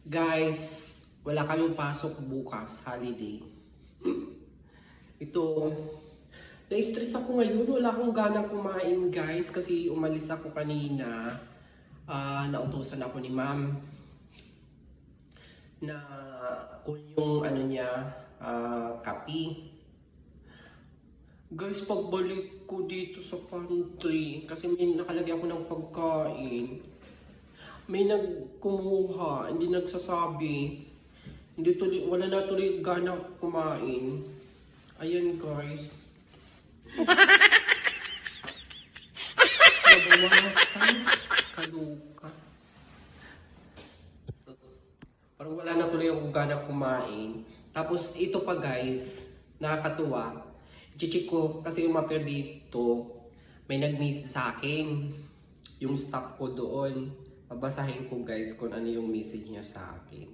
Guys, wala kaming pasok bukas, holiday. Ito, na-stress ako ngayon. Wala akong ganang kumain, guys, kasi umalis ako kanina. Nautosan ako ni ma'am na kung yung ano niya, kape. Guys, pagbalik ko dito sa pantry, kasi may nakalagay ako ng pagkain. May nagkumuha, hindi nagsasabi. Hindi tuloy, wala na tuloy gana kumain. Ayan guys. Nabawasan. Kaluka. Parang wala na tuloy akong gana kumain. Tapos ito pa guys, nakakatuwa. Chichik ko kasi umapir dito. May nag-message sa akin. Yung staff ko doon. Babasahin ko guys kung ano yung message niya sa akin.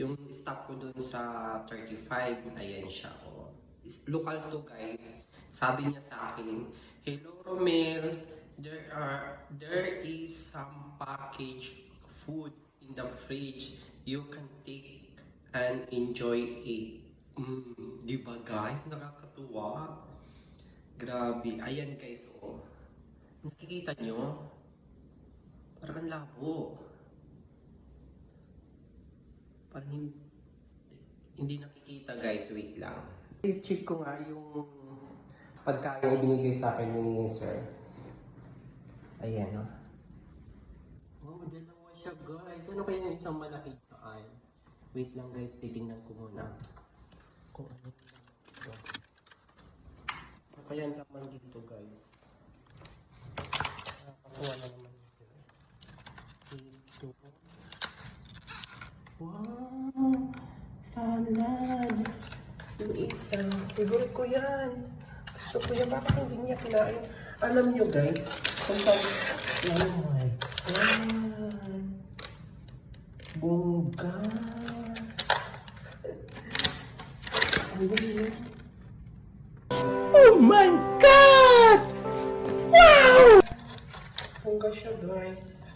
Yung staff ko dun sa 35, ayan siya. Oh. Local to guys. Sabi niya sa akin, "Hello Romel, there is some packaged food in the fridge. You can take and enjoy it." Diba guys? Nakakatuwa. Grabe. Ayan guys, oh. Nakikita nyo? Parang labo. Parang hindi nakikita guys. Wait lang. I-check ko nga yung pagkain binigay sa akin ni sir. Ayan o. Oh, dalawa siya guys. Ano kaya yung isang malaki saan? Wait lang guys. Titingnan ko muna. Kung ano ito. Ano kaya naman dito guys? Wala naman ito. Ito. Wow! Salad! Yung isa. Favorite ko yan. Gusto ko yan. Bakit hindi niya kinain? Alam nyo guys, kung oh my God! Bongga! Ano yun? Oh my God! Wow! Bongga siya guys.